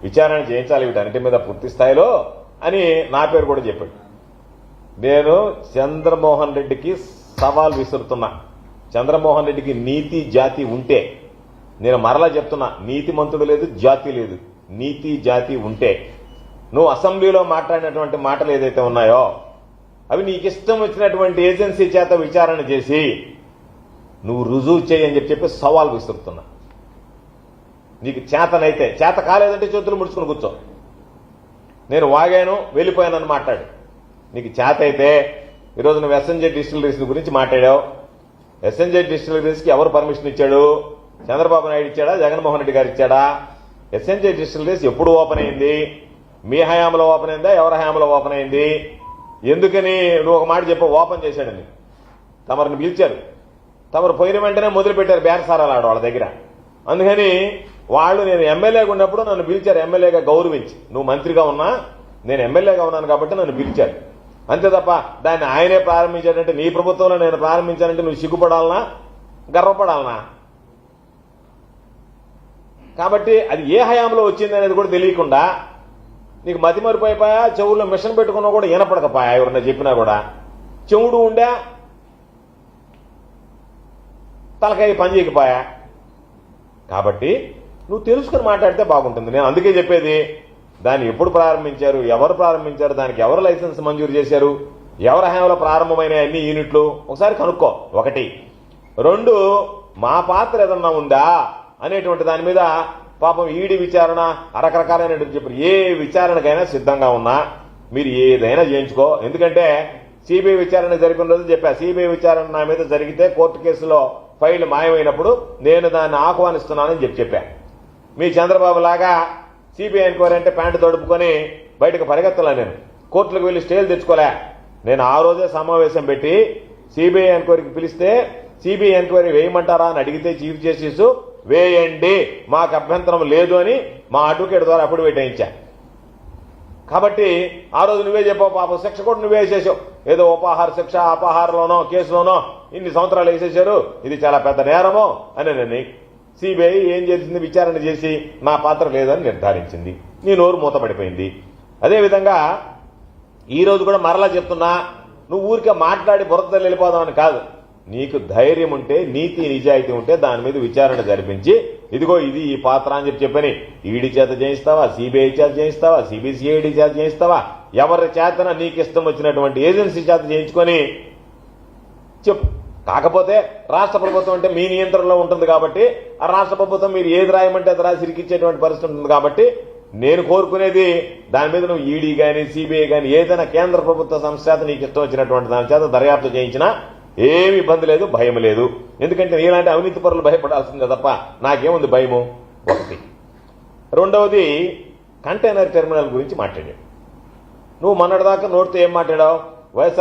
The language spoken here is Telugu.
విచారణ చేయించాలి వీటన్నిటి మీద పూర్తి స్థాయిలో అని నా పేరు కూడా చెప్పాడు. నేను చంద్రమోహన్ రెడ్డికి సవాల్ విసురుతున్నా. చంద్రమోహన్ రెడ్డికి నీతి జాతి ఉంటే, నేను మరలా చెప్తున్నా, నీతి మంతుడు లేదు, జాతి లేదు. నీతి జాతి ఉంటే నువ్వు అసెంబ్లీలో మాట్లాడినటువంటి మాటలు ఏదైతే ఉన్నాయో అవి నీకు ఇష్టం వచ్చినటువంటి ఏజెన్సీ చేత విచారణ చేసి నువ్వు రుజువు చేయని చెప్పి సవాల్ విసురుతున్నా. నీకు చేతనైతే, చేత కాలేదంటే చేతులు ముడుచుకుని కూర్చో. నేను వాగాను వెళ్ళిపోయానని మాట్లాడు. నీకు చేత అయితే ఈరోజు నువ్వు ఎస్ఎన్జే డిస్టిలరీస్ గురించి మాట్లాడావు. ఎస్ఎన్జే డిస్టిలరీస్కి ఎవరు పర్మిషన్ ఇచ్చాడు? చంద్రబాబు నాయుడు ఇచ్చాడా, జగన్మోహన్ రెడ్డి గారు ఇచ్చాడా? ఎస్ఎన్జే డిస్టిలరీస్ ఎప్పుడు ఓపెన్ అయింది? మీ హయాంలో ఓపెన్ అయిందా, ఎవరి హయాంలో ఓపెన్ అయింది? ఎందుకని నువ్వు ఒక మాట చెప్పు, ఓపెన్ చేశాడని. తమరిని పిలిచారు, తమరు పోయిన వెంటనే మొదలు పెట్టారు బేరసారాలు ఆడ వాళ్ళ దగ్గర. అందుకని వాళ్ళు, నేను ఎమ్మెల్యేగా ఉన్నప్పుడు నన్ను పిలిచారు, ఎమ్మెల్యేగా గౌరవించి. నువ్వు మంత్రిగా ఉన్నా నేను ఎమ్మెల్యేగా ఉన్నాను కాబట్టి నన్ను పిలిచారు, అంతే తప్ప దాన్ని ఆయనే ప్రారంభించాడంటే, నీ ప్రభుత్వంలో నేను ప్రారంభించానంటే నువ్వు సిగ్గుపడాలనా, గర్వపడాలనా? కాబట్టి అది ఏ హయాంలో వచ్చింది అనేది కూడా తెలియకుండా నీకు మతి మరిపోయిపోయా, చెవుల్లో మిషన్ పెట్టుకున్నా కూడా వినపడకపోయా, ఎవరన్నా చెప్పినా కూడా. చెవుడు ఉండా, తలకాయ పని చేయకపోయా. కాబట్టి నువ్వు తెలుసుకుని మాట్లాడితే బాగుంటుంది. నేను అందుకే చెప్పేది, దాన్ని ఎప్పుడు ప్రారంభించారు, ఎవరు ప్రారంభించారు, దానికి ఎవరు లైసెన్స్ మంజూరు చేశారు, ఎవరి హయాంలో ప్రారంభమైన అన్ని యూనిట్లు ఒకసారి కనుక్కో. ఒకటి. రెండు, మా పాత్ర ఏదన్నా ఉందా అనేటువంటి దాని మీద పాపం ఈడీ విచారణ రకరకాలైనటువంటి చెప్పారు. ఏ విచారణకైనా సిద్ధంగా ఉన్నా మీరు ఏదైనా చేయించుకో. ఎందుకంటే సిబిఐ విచారణ జరిపిన రోజు చెప్పా, సిబిఐ విచారణ నా మీద జరిగితే కోర్టు కేసులో ఫైల్ మాయమైనప్పుడు నేను దాన్ని ఆహ్వానిస్తున్నానని చెప్పా. మీ చంద్రబాబు లాగా సిబిఐ ఎంక్వైరీ అంటే ప్యాంటు తడుపుకొని బయటకు పరిగెత్తలే. నేను కోర్టులకు వెళ్లి స్టేలు తెచ్చుకోలే. నేను ఆ రోజే సమావేశం పెట్టి సిబిఐ ఎంక్వైరీకి పిలిస్తే, సిబిఐ ఎంక్వైరీ వేయమంటారా అని అడిగితే చీఫ్ జస్టిస్ వేయండి, మాకు అభ్యంతరం లేదు అని మా అడ్వకేట్ ద్వారా అఫిడవిట్ వేయించా. కాబట్టి ఆ రోజు నువ్వే చెప్పావు, పాపం శిక్ష కూడా నువ్వే వేసేసావు. ఏదో ఉపాహార శిక్ష, అపహారంలోనో కేసులోనో ఇన్ని సంవత్సరాలు వేసేశారు, ఇది చాలా పెద్ద నేరమో అని. నేను సిబిఐ ఏం చేసింది, విచారణ చేసి నా పాత్ర లేదని నిర్ధారించింది. నీ నోరు మూతపడిపోయింది. అదేవిధంగా ఈ రోజు కూడా మరలా చెప్తున్నా, నువ్వు ఊరికే మాట్లాడి బురదలు వెళ్ళిపోదామని కాదు. నీకు ధైర్యం ఉంటే, నీతి నిజాయితీ ఉంటే దాని మీద విచారణ జరిపించి, ఇదిగో ఇది ఈ పాత్ర అని చెప్పని ఈడీ చేత చేయిస్తావా, సిబిఐ చేత చేయిస్తావా, సిబిసిఐడి చేత చేయిస్తావా, ఎవరి చేతన నీకు ఇష్టం వచ్చినటువంటి ఏజెన్సీ చేత చేయించుకొని చెప్పు. కాకపోతే రాష్ట్ర ప్రభుత్వం అంటే మీ నియంత్రణలో ఉంటుంది కాబట్టి ఆ రాష్ట్ర ప్రభుత్వం మీరు ఏది రాయమంటే అది రాసి ఇరికిచ్చేటువంటి పరిస్థితి ఉంటుంది. కాబట్టి నేను కోరుకునేది, దాని మీద నువ్వు ఈడీ కానీ సిబిఐ కానీ ఏదైనా కేంద్ర ప్రభుత్వ సంస్థ చేత నీకు ఇష్టం వచ్చినటువంటి దాని చేత దర్యాప్తు చేయించినా ఏమి ఇబ్బంది లేదు, భయం లేదు. ఎందుకంటే నీలాంటి అవినీతి పరులు భయపడాల్సిందే తప్ప నాకేముంది భయము. ఒకటి. రెండవది, కంటైనర్ టెర్మినల్ గురించి మాట్లాడాడు. నువ్వు మొన్నటిదాకా నోటితో ఏం మాట్లాడావు? వైఎస్ఆర్